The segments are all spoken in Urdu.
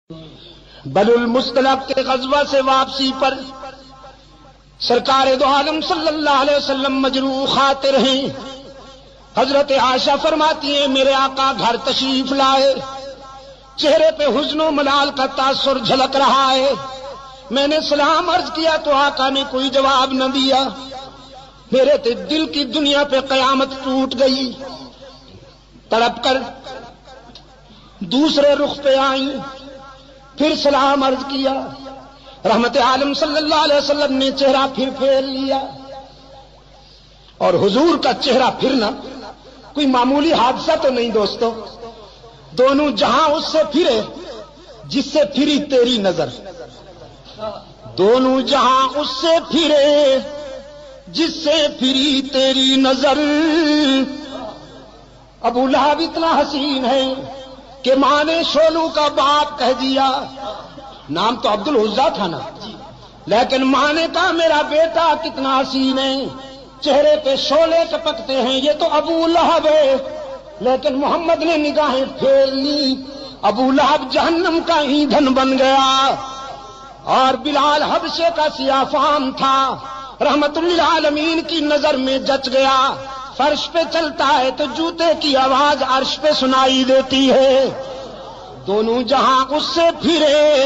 بنو المصطلق کے غزوہ سے واپسی پر سرکار دو عالم صلی اللہ علیہ وسلم مجروح خاطر ہیں۔ حضرت عائشہ فرماتی ہیں میرے آقا گھر تشریف لائے، چہرے پہ حزن و ملال کا تاثر جھلک رہا ہے۔ میں نے سلام عرض کیا تو آقا نے کوئی جواب نہ دیا۔ میرے دل کی دنیا پہ قیامت ٹوٹ گئی۔ تڑپ کر دوسرے رخ پہ آئیں، پھر سلام عرض کیا۔ رحمت عالم صلی اللہ علیہ وسلم نے چہرہ پھر پھیر لیا، اور حضور کا چہرہ پھرنا کوئی معمولی حادثہ تو نہیں دوستو، دونوں جہاں اس سے پھرے جس سے پھری تیری نظر، دونوں جہاں اس سے پھرے جس سے پھری تیری نظر۔ ابو لہب اتنا حسین ہے کہ ماں نے شولو کا باپ کہہ دیا، نام تو عبد العزا تھا نا، لیکن ماں نے کہا میرا بیٹا کتنا حسین ہے، چہرے پہ شولے ٹپکتے ہیں، یہ تو ابو لہب ہے۔ لیکن محمد نے نگاہیں پھیر لی، ابو لہب جہنم کا ایندھن بن گیا، اور بلال حبشے کا سیاہ فام تھا، رحمت للعالمین کی نظر میں جچ گیا۔ فرش پہ چلتا ہے تو جوتے کی آواز عرش پہ سنائی دیتی ہے۔ دونوں جہاں اس سے پھرے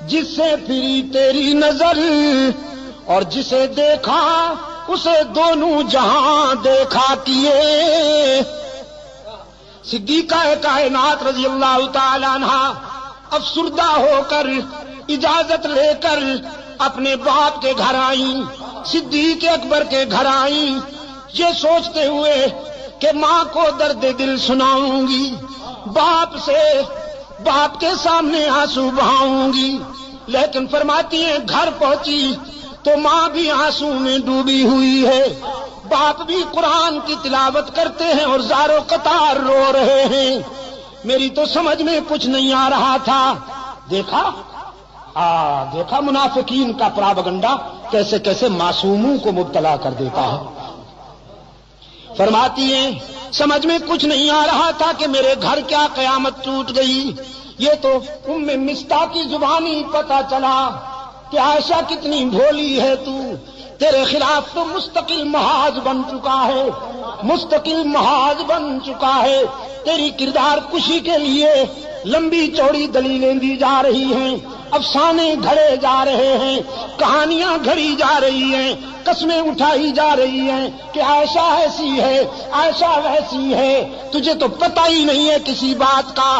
جس سے پھری تیری نظر، اور جسے دیکھا اسے دونوں جہاں دیکھا کیے۔ صدیقہ کائنات رضی اللہ تعالی عنہ افسردہ ہو کر اجازت لے کر اپنے باپ کے گھر آئیں، صدیق اکبر کے گھر آئیں، یہ سوچتے ہوئے کہ ماں کو درد دل سناؤں گی، باپ کے سامنے آنسو بہاؤں گی، لیکن فرماتی ہیں گھر پہنچی تو ماں بھی آنسو میں ڈوبی ہوئی ہے، باپ بھی قرآن کی تلاوت کرتے ہیں اور زار و قطار رو رہے ہیں۔ میری تو سمجھ میں کچھ نہیں آ رہا تھا۔ دیکھا منافقین کا پراپگنڈا کیسے کیسے معصوموں کو مبتلا کر دیتا ہے۔ فرماتی ہیں سمجھ میں کچھ نہیں آ رہا تھا کہ میرے گھر کیا قیامت ٹوٹ گئی۔ یہ تو ام مصطح کی زبانی پتہ چلا کہ عائشہ کتنی بھولی ہے تو، تیرے خلاف تو مستقل محاذ بن چکا ہے، مستقل محاذ بن چکا ہے۔ تیری کردار کشی کے لیے لمبی چوڑی دلیلیں دی جا رہی ہیں، افسانے گھڑے جا رہے ہیں، کہانیاں گھڑی جا رہی ہیں، قسمیں اٹھائی جا رہی ہیں کہ عائشہ ایسی ہے، عائشہ ویسی ہے، تجھے تو پتہ ہی نہیں ہے کسی بات کا۔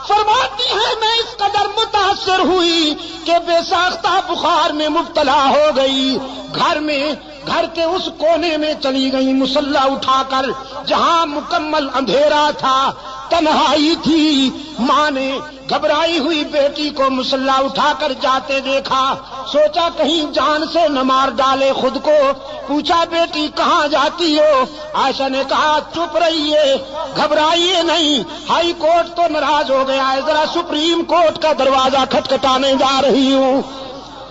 فرماتی ہے میں اس قدر متاثر ہوئی کہ بے ساختہ بخار میں مبتلا ہو گئی، گھر کے اس کونے میں چلی گئی مصلی اٹھا کر جہاں مکمل اندھیرا تھا، تنہائی تھی۔ ماں نے گھبرائی ہوئی بیٹی کو مصلی اٹھا کر جاتے دیکھا، سوچا کہیں جان سے نہ مار ڈالے خود کو، پوچھا بیٹی کہاں جاتی ہو؟ عائشہ نے کہا چپ رہیے، گھبرائیے نہیں، ہائی کورٹ تو ناراض ہو گیا ہے، ذرا سپریم کورٹ کا دروازہ کھٹکھٹانے جا رہی ہوں،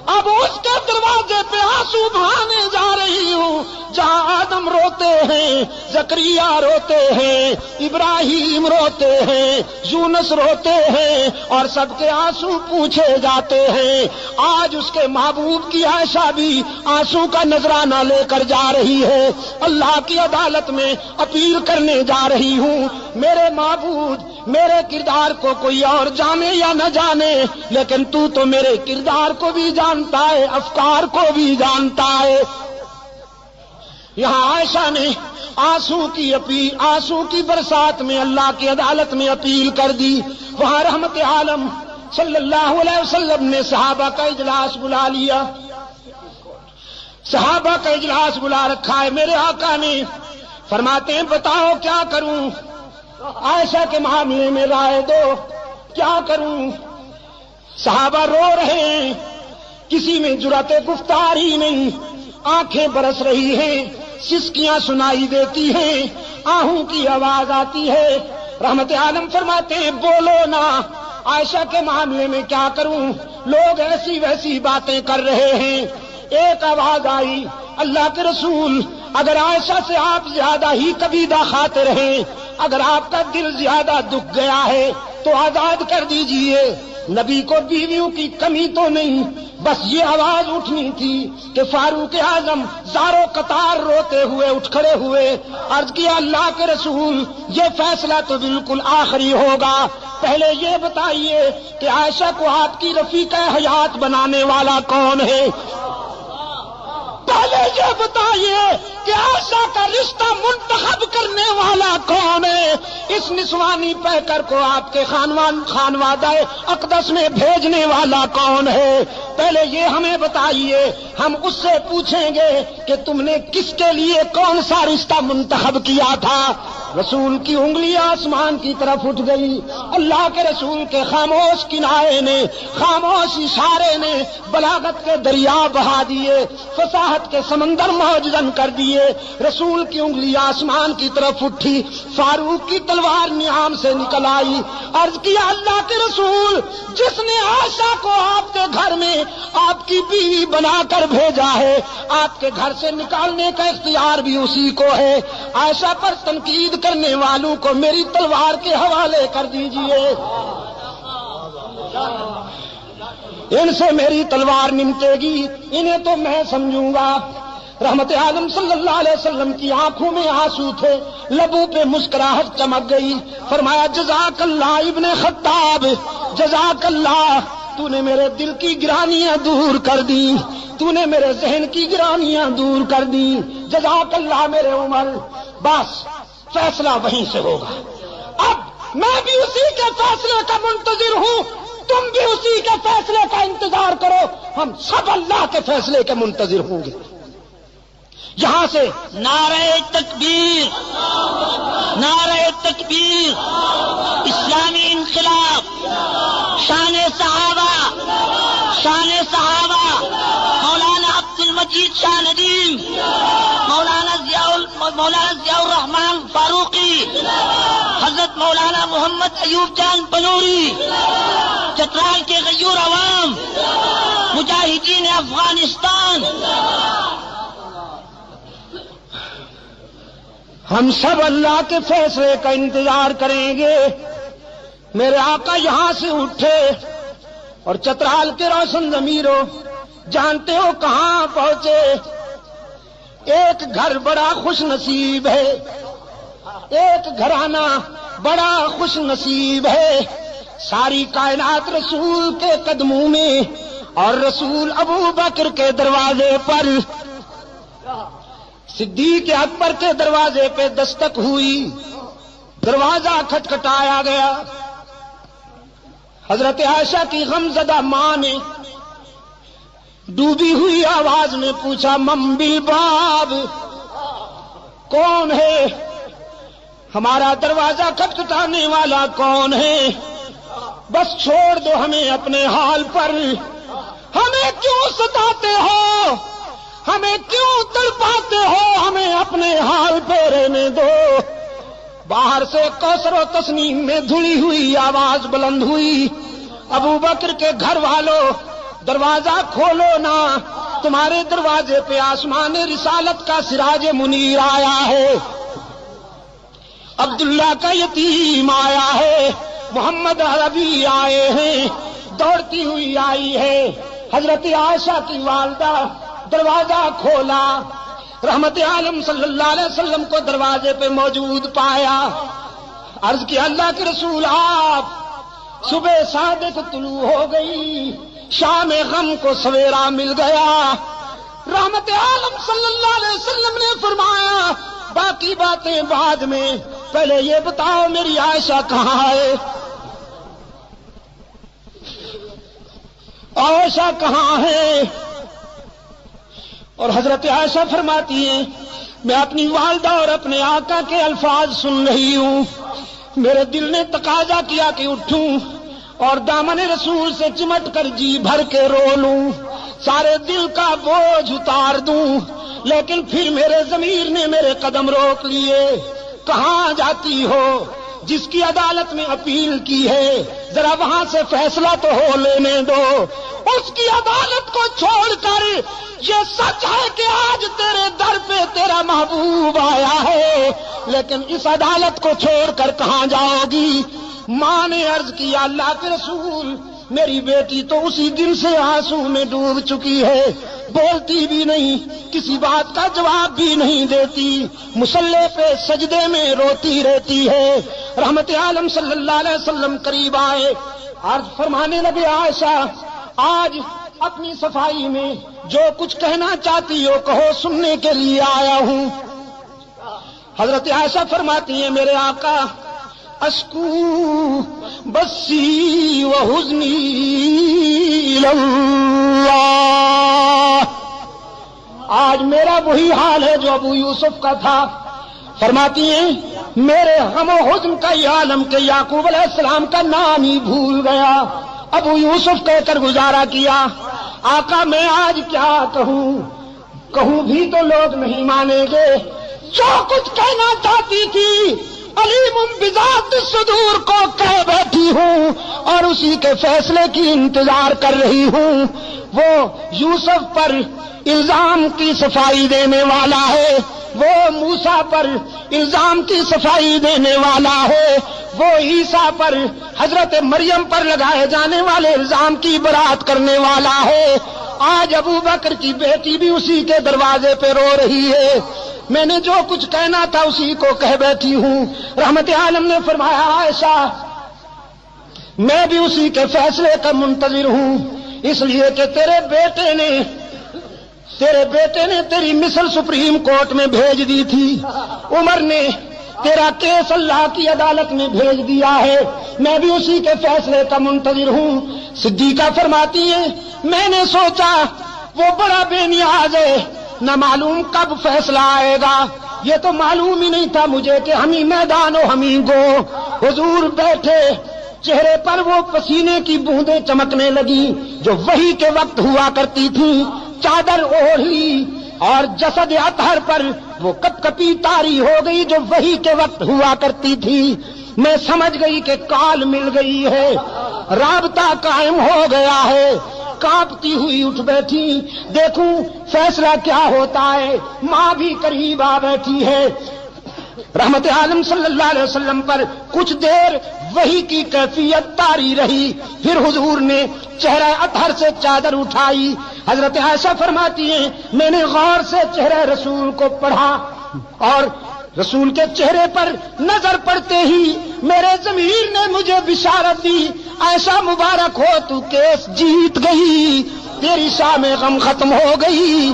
اب اس کے دروازے پہ آنسو بہانے جا رہی ہوں جہاں آدم روتے ہیں، زکریا روتے ہیں، ابراہیم روتے ہیں، یونس روتے ہیں، اور سب کے آنسو پوچھے جاتے ہیں۔ آج اس کے محبوب کی عائشہ بھی آنسو کا نذرانہ لے کر جا رہی ہے، اللہ کی عدالت میں اپیل کرنے جا رہی ہوں، میرے معبود میرے کردار کو کوئی اور جانے یا نہ جانے، لیکن تو میرے کردار کو بھی جانتا ہے، افکار کو بھی جانتا ہے۔ یہاں عائشہ نے آنسو کی برسات میں اللہ کی عدالت میں اپیل کر دی، وہاں رحمت عالم صلی اللہ علیہ وسلم نے صحابہ کا اجلاس بلا لیا، صحابہ کا اجلاس بلا رکھا ہے۔ میرے آقا نے فرماتے ہیں بتاؤ کیا کروں، عائشہ کے معاملے میں رائے دو، کیا کروں؟ صحابہ رو رہے ہیں، کسی میں جرأت گفتار ہی نہیں، آنکھیں برس رہی ہیں، سسکیاں سنائی دیتی ہیں، آہوں کی آواز آتی ہے۔ رحمت عالم فرماتے ہیں بولو نا، عائشہ کے معاملے میں کیا کروں، لوگ ایسی ویسی باتیں کر رہے ہیں۔ ایک آواز آئی اللہ کے رسول اگر عائشہ سے آپ زیادہ ہی کبیدہ خاطر ہیں، اگر آپ کا دل زیادہ دکھ گیا ہے تو آزاد کر دیجئے۔ نبی کو بیویوں کی کمی تو نہیں، بس یہ آواز اٹھنی تھی کہ فاروق اعظم زارو قطار روتے ہوئے اٹھ کھڑے ہوئے، عرض کیا اللہ کے رسول یہ فیصلہ تو بالکل آخری ہوگا، پہلے یہ بتائیے کہ عائشہ کو آپ کی رفیقہ حیات بنانے والا کون ہے؟ پہلے یہ بتائیے کہ عائشہ کا رشتہ منتخب کرنے والا کون ہے؟ اس نسوانی پیکر کو آپ کے خانوادہ اقدس میں بھیجنے والا کون ہے؟ پہلے یہ ہمیں بتائیے، ہم اس سے پوچھیں گے کہ تم نے کس کے لیے کون سا رشتہ منتخب کیا تھا؟ رسول کی انگلی آسمان کی طرف اٹھ گئی، اللہ کے رسول کے خاموش کنارے نے، خاموش اشارے نے بلاغت کے دریا بہا دیے، فصاحت کے سمندر موجزن کر دیے۔ رسول کی انگلی آسمان کی طرف اٹھی، فاروق کی تلوار نیام سے نکل آئی، عرض کیا اللہ کے رسول جس نے عائشہ کو آپ کے گھر میں آپ کی بیوی بنا کر بھیجا ہے، آپ کے گھر سے نکالنے کا اختیار بھی اسی کو ہے، عائشہ پر تنقید کرنے والوں کو میری تلوار کے حوالے کر دیجئے، ان سے میری تلوار نمٹے گی، انہیں تو میں سمجھوں گا۔ رحمت عالم صلی اللہ علیہ وسلم کی آنکھوں میں آنسو تھے، لبوں پہ مسکراہٹ چمک گئی، فرمایا جزاک اللہ ابن خطاب، جزاک اللہ، تو نے میرے دل کی گرانیاں دور کر دی، تو نے میرے ذہن کی گرانیاں دور کر دی، جزاک اللہ میرے عمر۔ بس فیصلہ وہیں سے ہوگا، اب میں بھی اسی کے فیصلے کا منتظر ہوں، تم بھی اسی کے فیصلے کا انتظار کرو، ہم سب اللہ کے فیصلے کے منتظر ہوں گے۔ یہاں سے نعرہ تکبیر، نعرہ تکبیر، اسلامی انقلاب، شان صحابہ، شان صحابہ، مولانا عبد المجید شاہ ندیم، مولانا ضیاء الرحمان فاروقی، حضرت مولانا محمد ایوب جان بنوری، چترال کے غیور عوام، مجاہدین افغانستان، ہم سب اللہ کے فیصلے کا انتظار کریں گے۔ میرے آقا یہاں سے اٹھے اور چترال کے روشن ضمیروں، جانتے ہو کہاں پہنچے؟ ایک گھر بڑا خوش نصیب ہے، ایک گھرانہ بڑا خوش نصیب ہے، ساری کائنات رسول کے قدموں میں اور رسول ابو بکر کے دروازے پر، صدیق اکبر کے دروازے پہ دستک ہوئی، دروازہ کھٹکھٹایا گیا، حضرت عائشہ کی غمزدہ ماں نے ڈوبی ہوئی آواز میں پوچھا من بالباب، کون ہے؟ ہمارا دروازہ کھٹکھٹانے والا کون ہے؟ بس چھوڑ دو ہمیں اپنے حال پر، ہمیں کیوں ستاتے ہو، ہمیں کیوں تڑپاتے ہو، ہمیں اپنے حال پہ رہنے دو۔ باہر سے کوثر و تسنیم میں دھلی ہوئی آواز بلند ہوئی، ابو بکر کے گھر والوں دروازہ کھولو نا، تمہارے دروازے پہ آسمان رسالت کا سراج منیر آیا ہے، عبداللہ کا یتیم آیا ہے، محمد عربی آئے ہیں، دوڑتی ہوئی آئی ہے۔ حضرت عائشہ کی والدہ دروازہ کھولا، رحمت عالم صلی اللہ علیہ وسلم کو دروازے پہ موجود پایا، عرض کیا اللہ کے رسول آپ، صبح صادق طلوع ہو گئی، شام غم کو سویرا مل گیا۔ رحمت عالم صلی اللہ علیہ وسلم نے فرمایا باقی باتیں بعد میں، پہلے یہ بتاؤ میری عائشہ کہاں ہے؟ عائشہ کہاں ہے؟ اور حضرت عائشہ فرماتی ہیں میں اپنی والدہ اور اپنے آقا کے الفاظ سن رہی ہوں، میرے دل نے تقاضا کیا کہ اٹھوں اور دامن رسول سے چمٹ کر جی بھر کے رو لوں، سارے دل کا بوجھ اتار دوں، لیکن پھر میرے ضمیر نے میرے قدم روک لیے۔ کہاں جاتی ہو؟ جس کی عدالت میں اپیل کی ہے ذرا وہاں سے فیصلہ تو ہو لینے دو، اس کی عدالت کو چھوڑ کر یہ سچ ہے کہ آج تیرے در پہ تیرا محبوب آیا ہے، لیکن اس عدالت کو چھوڑ کر کہاں جاؤ گی؟ ماں نے عرض کیا اللہ کے رسول میری بیٹی تو اسی دن سے آنسو میں ڈوب چکی ہے، بولتی بھی نہیں، کسی بات کا جواب بھی نہیں دیتی، مصلی پہ سجدے میں روتی رہتی ہے۔ رحمت عالم صلی اللہ علیہ وسلم قریب آئے، عرض فرمانے لگے عائشہ آج اپنی صفائی میں جو کچھ کہنا چاہتی ہو کہو، سننے کے لیے آیا ہوں۔ حضرت عائشہ فرماتی ہیں میرے آقا اشکو بسی و حزنی اللہ، آج میرا وہی حال ہے جو ابو یوسف کا تھا۔ فرماتی ہیں میرے غم و حزن کا یہ عالم کہ یعقوب علیہ السلام کا نام ہی بھول گیا، ابو یوسف کہہ کر گزارا کیا۔ آقا میں آج کیا کہوں بھی تو لوگ نہیں مانیں گے، جو کچھ کہنا چاہتی تھی علیم بذات الصدور کو کہہ بیٹھی ہوں اور اسی کے فیصلے کی انتظار کر رہی ہوں۔ وہ یوسف پر الزام کی صفائی دینے والا ہے، وہ موسیٰ پر الزام کی صفائی دینے والا ہے، وہ عیسیٰ پر حضرت مریم پر لگائے جانے والے الزام کی برات کرنے والا ہے۔ آج ابو بکر کی بیٹی بھی اسی کے دروازے پہ رو رہی ہے، میں نے جو کچھ کہنا تھا اسی کو کہہ بیٹھی ہوں۔ رحمت عالم نے فرمایا عائشہ میں بھی اسی کے فیصلے کا منتظر ہوں، اس لیے کہ تیرے بیٹے نے تیری مثل سپریم کورٹ میں بھیج دی تھی، عمر نے تیرا کیس اللہ کی عدالت میں بھیج دیا ہے، میں بھی اسی کے فیصلے کا منتظر ہوں۔ صدیقہ فرماتی ہے میں نے سوچا وہ بڑا بے نیاز ہے، نہ معلوم کب فیصلہ آئے گا، یہ تو معلوم ہی نہیں تھا مجھے کہ ہمیں میدان و ہمیں گو۔ حضور بیٹھے، چہرے پر وہ پسینے کی بوندیں چمکنے لگی جو وحی کے وقت ہوا کرتی تھی، چادر اوڑھ لی اور جسد اطہر پر وہ کپ کپی طاری ہو گئی جو وحی کے وقت ہوا کرتی تھی۔ میں سمجھ گئی کہ کال مل گئی ہے، رابطہ قائم ہو گیا ہے، کانپتی ہوئی اٹھ بیٹھی، دیکھوں فیصلہ کیا ہوتا ہے۔ ماں بھی قریب آ بیٹھی ہے۔ رحمت عالم صلی اللہ علیہ وسلم پر کچھ دیر وحی کی کیفیت طاری رہی، پھر حضور نے چہرہ اطہر سے چادر اٹھائی۔ حضرت عائشہ فرماتی ہیں میں نے غور سے چہرہ رسول کو پڑھا اور رسول کے چہرے پر نظر پڑتے ہی میرے ضمیر نے مجھے بشارت دی، ایسا مبارک ہو تو کیس جیت گئی، تیری شام غم ختم ہو گئی۔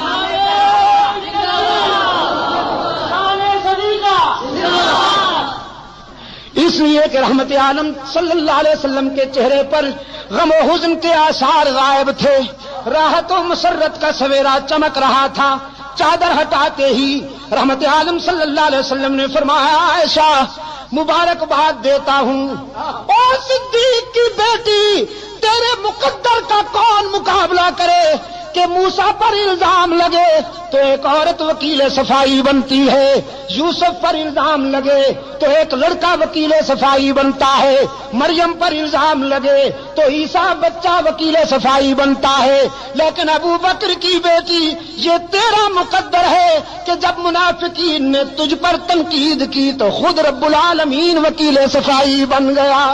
اس لیے کہ رحمت عالم صلی اللہ علیہ وسلم کے چہرے پر غم و حزن کے آثار غائب تھے، راحت و مسرت کا سویرا چمک رہا تھا۔ چادر ہٹاتے ہی رحمت عالم صلی اللہ علیہ وسلم نے فرمایا عائشہ مبارکباد دیتا ہوں، او صدیق کی بیٹی، تیرے مقدر کا کون مقابلہ کرے کہ موسیٰ پر الزام لگے تو ایک عورت وکیل صفائی بنتی ہے، یوسف پر الزام لگے تو ایک لڑکا وکیل صفائی بنتا ہے، مریم پر الزام لگے تو عیسیٰ بچہ وکیل صفائی بنتا ہے، لیکن ابو بکر کی بیٹی یہ تیرا مقدر ہے کہ جب منافقین نے تجھ پر تنقید کی تو خود رب العالمین وکیل صفائی بن گیا،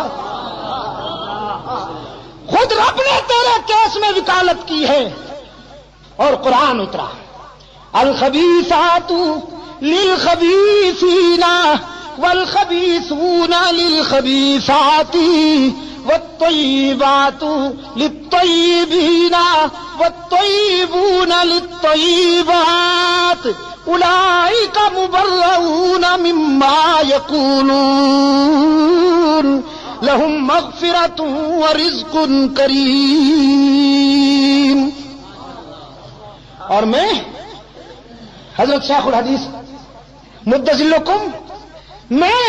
خود رب نے تیرے کیس میں وکالت کی ہے۔ اور قرآن اترا الخبیثات للخبیثین والخبیثون للخبیثات والطیبات للطیبین والطیبون للطیبات اولئک مبرؤون مما یقولون لهم مغفرۃ ورزق کریم۔ اور میں حضرت شیخ الحدیث مدظلکم میں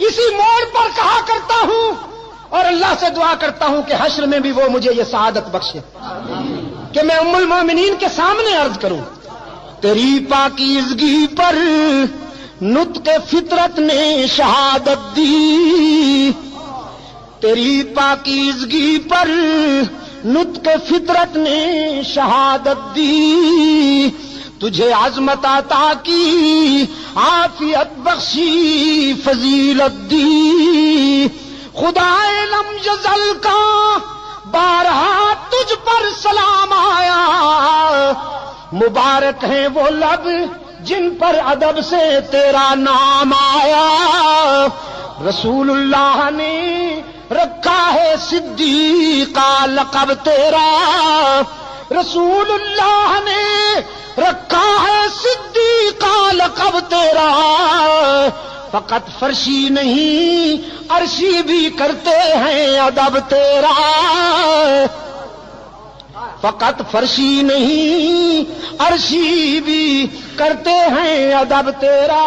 اسی موڑ پر کہا کرتا ہوں اور اللہ سے دعا کرتا ہوں کہ حشر میں بھی وہ مجھے یہ سعادت بخشے کہ میں ام المومنین کے سامنے عرض کروں تیری پاکیزگی پر نطق فطرت نے شہادت دی، تیری پاکیزگی پر نطق فطرت نے شہادت دی، تجھے عظمت عطا کی عافیت بخشی فضیلت دی، خدا لم یزل کا بارہا تجھ پر سلام آیا، مبارک ہیں وہ لب جن پر ادب سے تیرا نام آیا، رسول اللہ نے رکھا ہے صدیق کا لقب تیرا، رسول اللہ نے رکھا ہے صدیق کا لقب تیرا، فقط فرشی نہیں عرشی بھی کرتے ہیں ادب تیرا، فقط فرشی نہیں عرشی بھی کرتے ہیں ادب تیرا،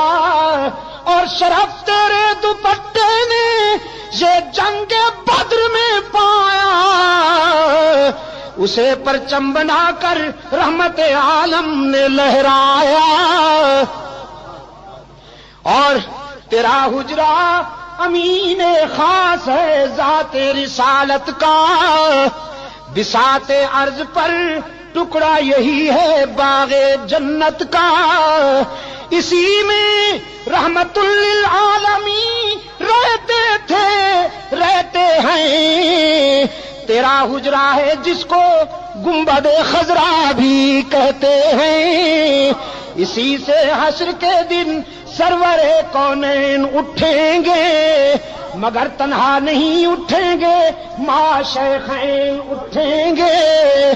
اور شرف تیرے دوپٹے نے یہ جنگ بدر میں پایا، اسے پرچم بنا کر رحمت عالم نے لہرایا، اور تیرا حجرہ امین خاص ہے ذات رسالت کا، بساط عرض پر ٹکڑا یہی ہے باغ جنت کا، اسی میں رحمت للعالمین رہتے تھے رہتے ہیں، تیرا حجرہ ہے جس کو گنبد خضرا بھی کہتے ہیں، اسی سے حشر کے دن سرور کونین اٹھیں گے، مگر تنہا نہیں اٹھیں گے ماں شیخین اٹھیں گے،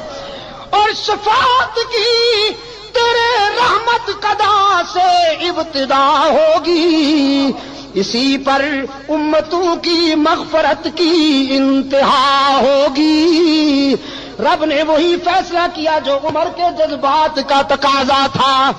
اور شفاعت کی تیرے رحمت قدا سے ابتدا ہوگی، اسی پر امتوں کی مغفرت کی انتہا ہوگی، رب نے وہی فیصلہ کیا جو عمر کے جذبات کا تقاضا تھا،